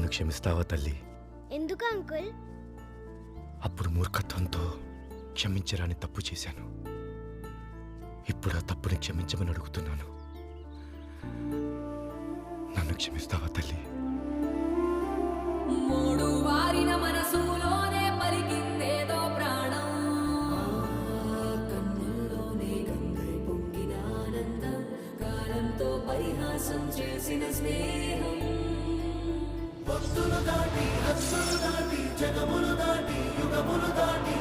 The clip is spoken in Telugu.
నన్ను క్షమిస్తావా తల్లి? ఎందుకు అంకుల్? అప్పుడు మూర్ఖత్వంతో క్షమించరాని తప్పు చేశాను. ఇప్పుడు ఆ తప్పుని క్షమించమని అడుగుతున్నాను. నన్ను క్షమిస్తావా తల్లి? మూడు వారిన మనసులోనే పలికిందేదో ప్రాణం, కన్నుల్లోనే గంగై పొంగిన ఆనందం, కాలంతో పరిహాసం చేసిన స్నేహం. భక్తులు దాటి హస్సులు దాటి జగములు దాటి యుగములు దాటి